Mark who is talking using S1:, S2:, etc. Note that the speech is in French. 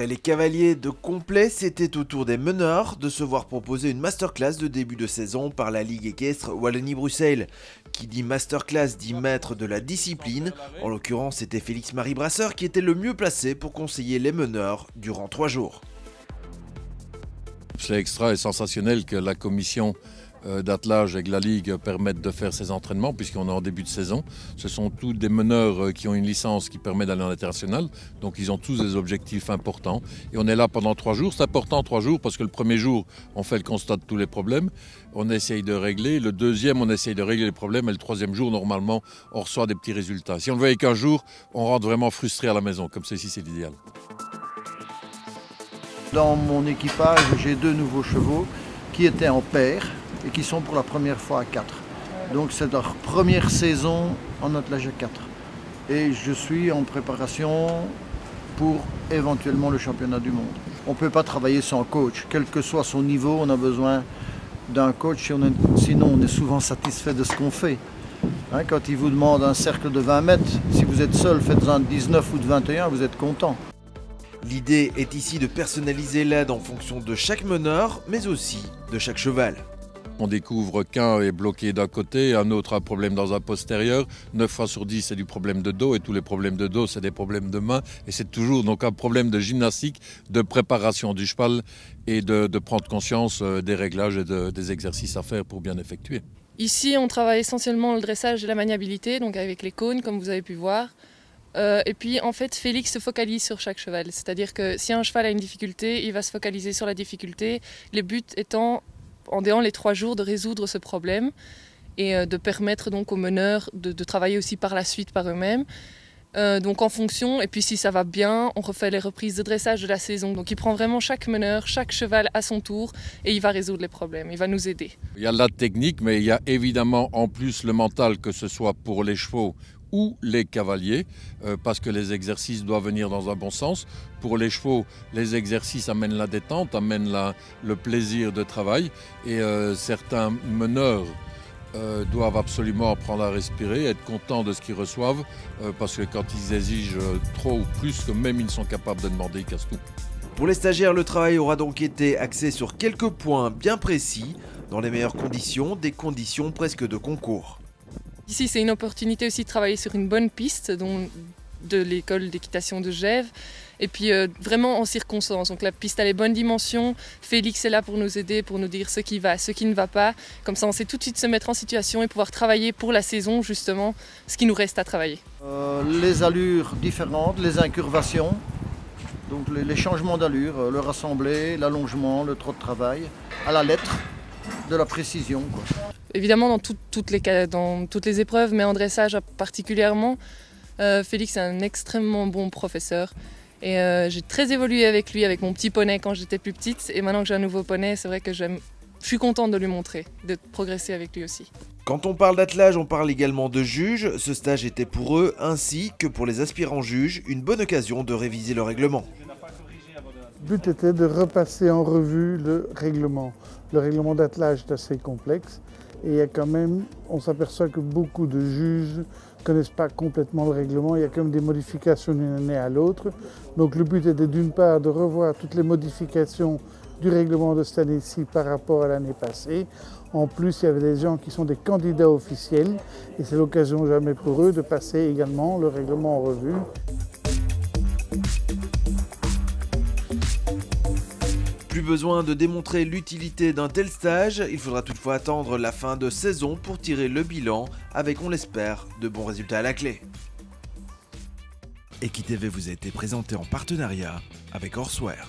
S1: Après les cavaliers de complet, c'était au tour des meneurs de se voir proposer une masterclass de début de saison par la Ligue équestre Wallonie-Bruxelles. Qui dit masterclass dit maître de la discipline. En l'occurrence, c'était Félix-Marie Brasseur qui était le mieux placé pour conseiller les meneurs durant 3 jours.
S2: C'est extra et sensationnel que la commission d'attelage et que la Ligue permettent de faire ces entraînements puisqu'on est en début de saison. Ce sont tous des meneurs qui ont une licence qui permet d'aller en international, donc ils ont tous des objectifs importants. Et on est là pendant 3 jours. C'est important 3 jours parce que le premier jour, on fait le constat de tous les problèmes. On essaye de régler. Le deuxième, on essaye de régler les problèmes. Et le troisième jour, normalement, on reçoit des petits résultats. Si on le voyait qu'un jour, on rentre vraiment frustré à la maison. Comme ceci, c'est l'idéal.
S3: Dans mon équipage, j'ai 2 nouveaux chevaux qui étaient en paire et qui sont pour la première fois à 4. Donc c'est leur première saison en attelage à 4. Et je suis en préparation pour éventuellement le championnat du monde. On ne peut pas travailler sans coach. Quel que soit son niveau, on a besoin d'un coach, sinon on est souvent satisfait de ce qu'on fait. Quand il vous demande un cercle de 20 mètres, si vous êtes seul, faites-en de 19 ou de 21, vous êtes content.
S1: L'idée est ici de personnaliser l'aide en fonction de chaque meneur, mais aussi de chaque cheval.
S2: On découvre qu'un est bloqué d'un côté, un autre a un problème dans un postérieur. 9 fois sur 10, c'est du problème de dos et tous les problèmes de dos, c'est des problèmes de main. Et c'est toujours donc un problème de gymnastique, de préparation du cheval et de prendre conscience des réglages et des exercices à faire pour bien effectuer.
S4: Ici, on travaille essentiellement le dressage et la maniabilité, donc avec les cônes, comme vous avez pu voir. Et puis en fait Félix se focalise sur chaque cheval, c'est-à-dire que si un cheval a une difficulté, il va se focaliser sur la difficulté, le but étant en dehors les 3 jours de résoudre ce problème et de permettre donc aux meneurs de travailler aussi par la suite par eux-mêmes. Donc en fonction, et puis si ça va bien, on refait les reprises de dressage de la saison. Donc il prend vraiment chaque meneur, chaque cheval à son tour et il va résoudre les problèmes, il va nous aider.
S2: Il y a la technique, mais il y a évidemment en plus le mental, que ce soit pour les chevaux ou les cavaliers, parce que les exercices doivent venir dans un bon sens. Pour les chevaux, les exercices amènent la détente, amènent le plaisir de travail, et certains meneurs doivent absolument apprendre à respirer, être contents de ce qu'ils reçoivent, parce que quand ils exigent trop ou plus que même ils sont capables de demander, ils cassent tout.
S1: Pour les stagiaires, le travail aura donc été axé sur quelques points bien précis, dans les meilleures conditions, des conditions presque de concours.
S4: Ici, c'est une opportunité aussi de travailler sur une bonne piste de l'école d'équitation de Gèves. Et puis vraiment en circonstance. Donc la piste a les bonnes dimensions. Félix est là pour nous aider, pour nous dire ce qui va, ce qui ne va pas. Comme ça, on sait tout de suite se mettre en situation et pouvoir travailler pour la saison, justement, ce qui nous reste à travailler.
S3: Les allures différentes, les incurvations, donc les changements d'allure, le rassemblé, l'allongement, le trot de travail, à la lettre, de la précision, quoi.
S4: Évidemment dans toutes les épreuves, mais en dressage particulièrement, Félix est un extrêmement bon professeur. Et j'ai très évolué avec lui, avec mon petit poney quand j'étais plus petite. Et maintenant que j'ai un nouveau poney, c'est vrai que je suis contente de lui montrer, de progresser avec lui aussi.
S1: Quand on parle d'attelage, on parle également de juges. Ce stage était pour eux, ainsi que pour les aspirants juges, une bonne occasion de réviser le règlement.
S5: Le but était de repasser en revue le règlement. Le règlement d'attelage est assez complexe et il y a quand même, on s'aperçoit que beaucoup de juges ne connaissent pas complètement le règlement. Il y a quand même des modifications d'une année à l'autre. Donc le but était d'une part de revoir toutes les modifications du règlement de cette année-ci par rapport à l'année passée. En plus, il y avait des gens qui sont des candidats officiels et c'est l'occasion jamais pour eux de passer également le règlement en revue.
S1: Plus besoin de démontrer l'utilité d'un tel stage, il faudra toutefois attendre la fin de saison pour tirer le bilan avec, on l'espère, de bons résultats à la clé. EquiTV vous a été présenté en partenariat avec Horseware.